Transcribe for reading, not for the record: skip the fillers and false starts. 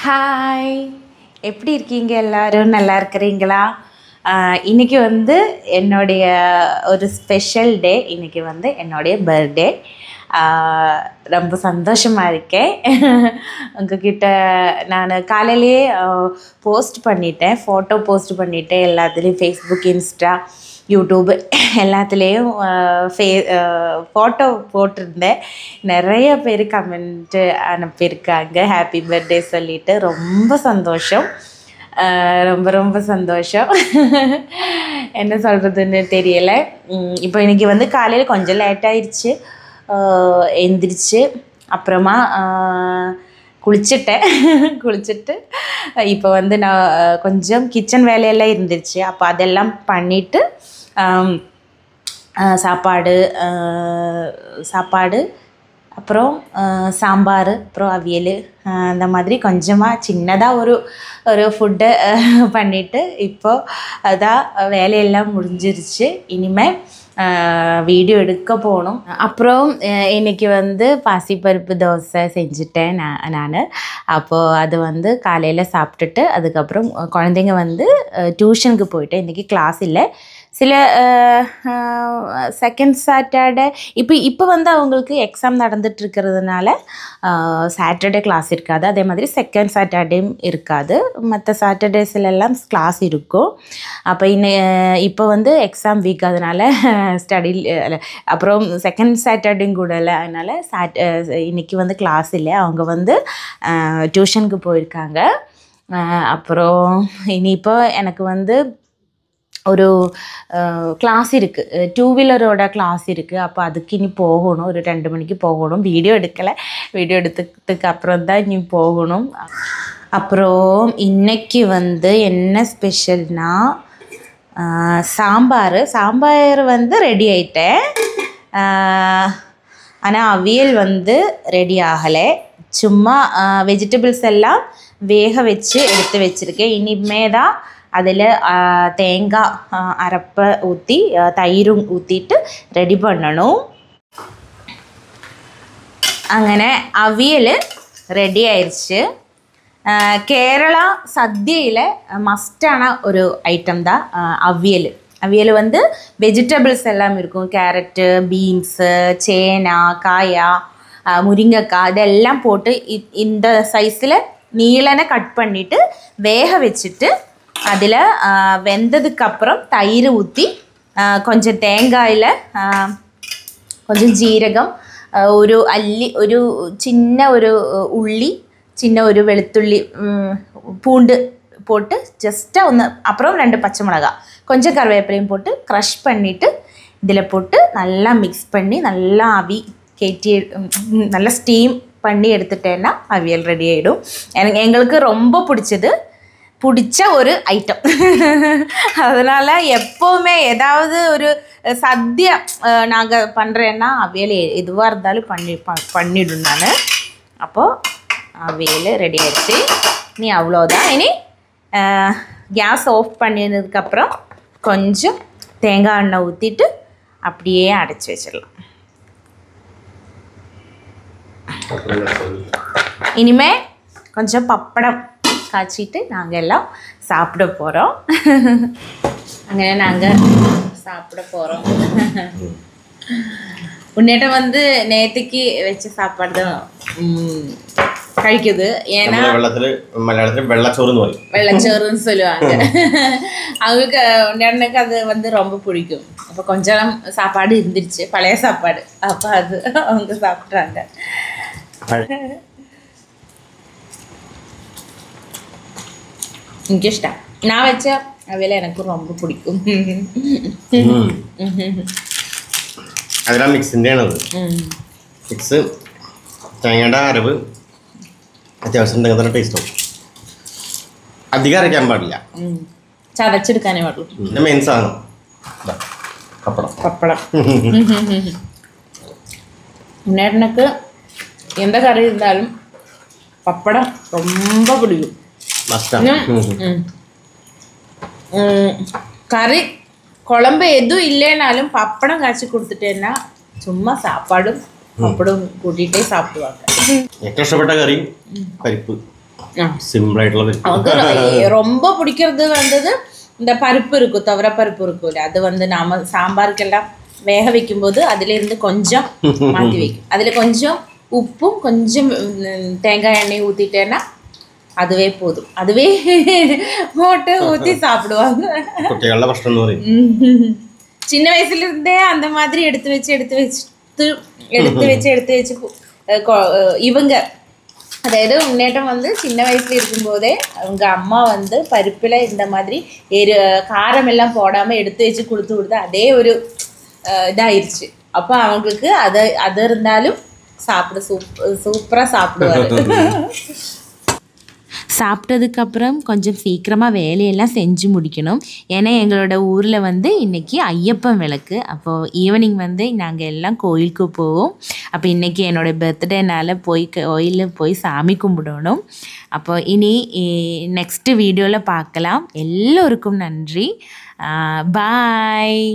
Hi, எப்படி இருக்கீங்க? எல்லோரும் நல்லா இருக்கிறீங்களா? இன்றைக்கி வந்து என்னுடைய ஒரு ஸ்பெஷல் டே. இன்றைக்கி வந்து என்னுடைய பர்த்டே. ரொம்ப சந்தோஷமாக இருக்கேன். உங்ககிட்ட நான் காலையிலேயே போஸ்ட் பண்ணிட்டேன், ஃபோட்டோ போஸ்ட் பண்ணிவிட்டேன். எல்லாத்துலேயும் ஃபேஸ்புக், இன்ஸ்டா, யூடியூப் எல்லாத்துலேயும் ஃபோட்டோ போட்டிருந்தேன். நிறைய பேர் கமெண்ட்டு அனுப்பியிருக்காங்க, ஹாப்பி பர்த்டே சொல்லிவிட்டு. ரொம்ப சந்தோஷம், ரொம்ப ரொம்ப சந்தோஷம். என்ன சொல்கிறதுன்னு தெரியலை. இப்போ இன்றைக்கி வந்து காலையில் கொஞ்சம் லேட்டாகிடுச்சு. எந்திரிச்சு அப்புறமா குளிச்சுட்டு இப்போ வந்து நான் கொஞ்சம் கிச்சன் வேலையெல்லாம் இருந்துச்சு. அப்போ அதெல்லாம் பண்ணிவிட்டு சாப்பாடு அப்புறம் சாம்பார், அப்புறம் அவியல், அந்த மாதிரி கொஞ்சமாக சின்னதாக ஒரு ஃபுட்டு பண்ணிவிட்டு இப்போது அதான் வேலையெல்லாம் முடிஞ்சிருச்சு. இனிமேல் வீடியோ எடுக்க போகணும். அப்புறம் இன்றைக்கி வந்து பாசிப்பருப்பு தோசை செஞ்சுட்டேன் நான். அப்போது அது வந்து காலையில் சாப்பிட்டுட்டு அதுக்கப்புறம் குழந்தைங்க வந்து டியூஷனுக்கு போயிட்டேன். இன்றைக்கி கிளாஸ் இல்லை. சில செகண்ட் சாட்டர்டே இப்போ வந்து அவங்களுக்கு எக்ஸாம் நடந்துகிட்ருக்கிறதுனால சாட்டர்டே கிளாஸ் இருக்காது. அதே மாதிரி செகண்ட் சாட்டர்டேயும் இருக்காது. மற்ற சாட்டர்டேஸ்லாம் கிளாஸ் இருக்கும். அப்போ இப்போ வந்து எக்ஸாம் வீக், அதனால் ஸ்டடி. அப்புறம் செகண்ட் சாட்டர்டேயும் கூட இல்லை, அதனால் இன்றைக்கி வந்து கிளாஸ் இல்லை. அவங்க வந்து டியூஷனுக்கு போயிருக்காங்க. அப்புறம் இனிப்போ எனக்கு வந்து ஒரு கிளாஸ் இருக்குது, 2 வீலரோட கிளாஸ் இருக்குது. அப்போ அதுக்கு இனி போகணும், ஒரு 2 மணிக்கு போகணும். வீடியோ எடுக்கலை, வீடியோ எடுத்ததுக்கு அப்புறம் தான் இனி போகணும். அப்புறம் இன்றைக்கி வந்து என்ன ஸ்பெஷல்னால் சாம்பார் வந்து ரெடி ஆகிட்டேன். ஆனால் அவியல் வந்து ரெடி ஆகலை. சும்மா வெஜிடபிள்ஸ் எல்லாம் வேக வச்சு எடுத்து வச்சுருக்கேன். இனிமே தான் அதில் தேங்காய் அரைப்பை ஊற்றி தயிரும் ஊற்றிட்டு ரெடி பண்ணணும். അങ്ങനെ അവിയൽ റെഡി ആയിடுச்சு. കേരള സദ്യയിലെ மஸ்டான ஒரு ஐட்டம் தான் அவியல் வந்து வெஜிடபிள்ஸ் எல்லாம் இருக்கும். கேரட்டு, பீன்ஸு, சேனா, காயா, முருங்கைக்காய் இதெல்லாம் போட்டு இந்த சைஸில் நீளனை கட் பண்ணிவிட்டு வேக வச்சுட்டு அதில் வெந்ததுக்கப்புறம் தயிர் ஊற்றி கொஞ்சம் தேங்காயில் கொஞ்சம் ஜீரகம், ஒரு சின்ன ஒரு உள்ளி, சின்ன ஒரு வெளுத்துள்ளி, பூண்டு போட்டு ஜஸ்ட்டாக ஒன்று, அப்புறம் 2 பச்சை மிளகாய், கொஞ்சம் கருவேப்பிலையும் போட்டு க்ரஷ் பண்ணிவிட்டு இதில் போட்டு நல்லா மிக்ஸ் பண்ணி நல்லா கேட்டி நல்லா ஸ்டீம் பண்ணி எடுத்துட்டேன்னா அவியல் ரெடி ஆகிடும். எங்களுக்கு ரொம்ப பிடிச்ச ஒரு ஐட்டம். அதனால் எப்போவுமே ஏதாவது ஒரு சத்ய நாங்கள் பண்ணுறேன்னா அவியல் எதுவாக இருந்தாலும் பண்ணிவிடும் நான். அப்போது அவியல் ரெடி ஆகிடுச்சு. நீ அவ்வளோதான். இனி கேஸ் ஆஃப் பண்ணினதுக்கப்புறம் கொஞ்சம் தேங்காய் எண்ணெய் ஊற்றிட்டு அப்படியே அடைச்சி வச்சிடலாம். இனிமேல் கொஞ்சம் பப்படம் காய்ச்சிட்டு நாங்கள் எல்லாம் சாப்பிட போகிறோம். അങ്ങനെ நாங்கள் சாப்பிட போகிறோம். உன்னிட்ட வந்து நேற்றுக்கு வச்ச சாப்பாடு தான் കഴിക്കുന്നത്. ஏன்னா வெள்ளச்சோறுன்னு சொல்லுவாங்க. அவங்களுக்கு உன்னிடனுக்கு அது வந்து ரொம்ப பிடிக்கும். அப்போ கொஞ்சம் சாப்பாடு இருந்துருச்சு, பழைய சாப்பாடு. அப்போ அது அவங்க சாப்பிட்றாங்க. എനിക്കിഷ്ടം. ഞാൻ വെച്ച അവിയൽ എനിക്ക് ரொம்ப பிடிக்கும். அதெல்லாம் மிக்ஸிൻ്റെയാണത്. മിക്സ് തേങ്ങയുടെ അരവ് അത്യാവശ്യം ഉണ്ടെങ്കിൽ തന്നെ ടേസ്റ്റും. അധികം അരയ്ക്കാൻ പാടില്ല, ചതച്ചെടുക്കാനേ പാടുള്ളൂ. പിന്നെ മെയിൻ സാധനം പപ്പടം. ഉണ്ണേട്ടനക്ക് എന്താ കറി இருந்தாலும் പപ്പടം ரொம்ப பிடிக்கும். கறி குழம்பு எதுவும் இல்லைனாலும் பப்படம் காய்ச்சி கொடுத்துட்டேன்னா சும்மா சாப்பாடும் பப்படம் கூட்டிகிட்டே சாப்பிடுவாங்க. ഏറ്റവും ഇഷ്ടപ്പെട്ട കറി പരിപ്പ്. சிம்பிளாയിട്ടുള്ള அவங்களுக்கு ரொம்ப பிடிக்கிறது வந்தது இந்த பருப்பு இருக்கும், துவர பருப்பு இருக்கும்ல, அது வந்து நாம சாம்பாருக்கெல்லாம் வேக வைக்கும்போது அதிலிருந்து கொஞ்சம் மாற்றி வைக்கும். அதில் கொஞ்சம் உப்பும் கொஞ்சம் தேங்காய் எண்ணெய் ஊற்றிட்டேன்னா அதுவே போதும். அதுவே போட்டு ஊற்றி சாப்பிடுவாங்க. കുട്ടികളുടെ ഭക്ഷണം എന്ന് പറയും. சின்ன வயசுலேருந்தே அந்த மாதிரி எடுத்து வச்சு இவங்க அதாவது முன்னேற்றம் வந்து சின்ன வயசுல இருக்கும்போதே அவங்க அம்மா வந்து பருப்பில் இந்த மாதிரி காரம் எல்லாம் போடாமல் எடுத்து வச்சு கொடுத்து அதே ஒரு இதாயிருச்சு. அப்போ அவங்களுக்கு அது இருந்தாலும் சூப்பராக சாப்பிடுவாரு. சாப்பிட்டதுக்கப்புறம் கொஞ்சம் சீக்கிரமாக வேலையெல்லாம் செஞ்சு முடிக்கணும். ஏன்னா எங்களோட ஊரில் வந்து இன்றைக்கி ஐயப்பன் விளக்கு. அப்போது ஈவினிங் வந்து நாங்கள் எல்லாம் கோயிலுக்கு போவோம். அப்போ இன்றைக்கி என்னோடய பர்த்டேனால் கோயிலில் போய் சாமி கும்பிடணும். அப்போ இனி நெக்ஸ்ட்டு வீடியோவில் பார்க்கலாம். எல்லோருக்கும் நன்றி. பாய்.